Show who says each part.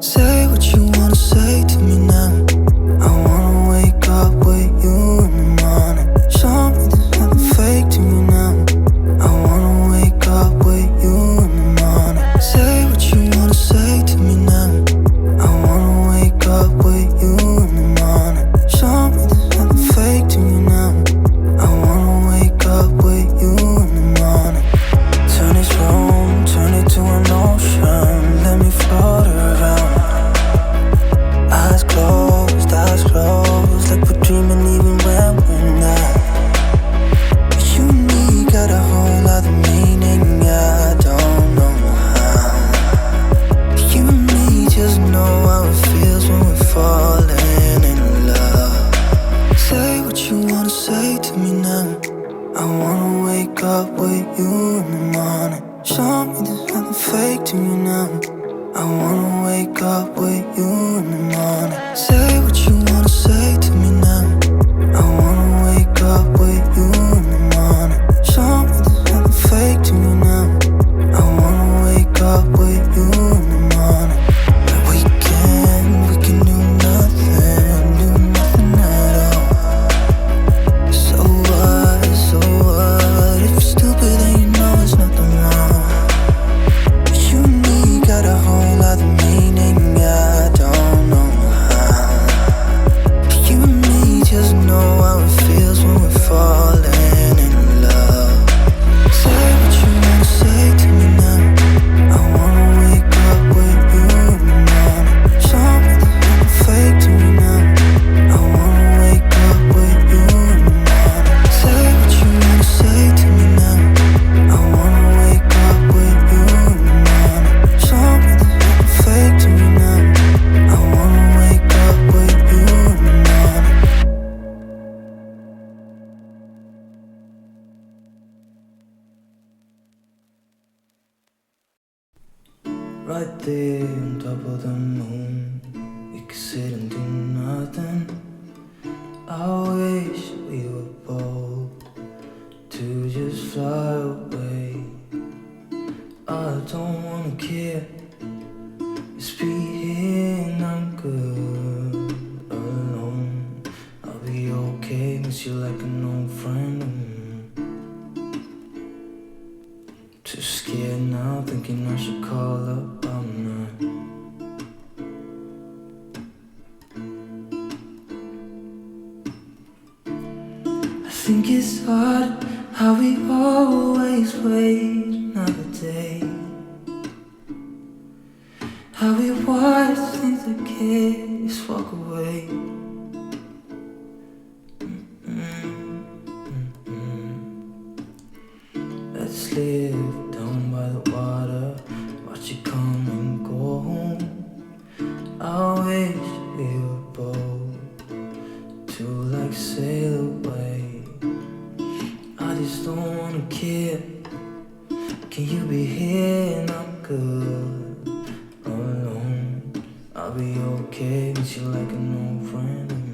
Speaker 1: Say what you wanna say to me now. I wanna wake up with you in the morning. Show me there's nothing fake to me now. I wanna wake up with you in the morning. Say what you wanna say to me now. I wanna wake up with you in the morning. Show me there's nothing fake to me now. I wanna wake up with you in the morning. Turn this room, turn it to an ocean. Let me float around. Eyes closed, like we're dreaming even when we're not. You and me got a whole other meaning, I don't know how. You and me just know how it feels when we're falling in love. Say what you wanna say to me now. I wanna wake up with you in the morning. Show me there's nothing fake to me now. I wanna wake up with you in the morning. Say what you wanna say to me now. I wanna wake up with you in the morning. Show me there's nothing fake to me now. I wanna wake up with you in the morning. Like we can do nothing at all. So what, if you're stupid then you know there's nothing wrong. You and me got a whole other meaning, I don't know how. You and me just know how it feels when we're falling in love. Say what you wanna say to me now. I wanna wake up with you in the morning. Show me there's nothing fake to me now. I wanna wake up with you in the morning. Say what you wanna say to me now. I wanna wake up with you in the morning. Show me there's nothing fake to me now. I wanna wake up with you in the morning. Right there on top of the moon, we could sit and do nothing. I wish we were bold to just fly away. I don't wanna care, just be here and I'm good alone. I'll be okay, miss you like an old friend. Too scared now, thinking I should call up all night. I think it's hard How we always wait another day. How we watch things that kids walk away. Let's live down by the water, watch it come and go home. I wish we were both to like sail away. I just don't wanna care. Can you be here and I'm good alone? I'll be okay with you like an old friend of mine.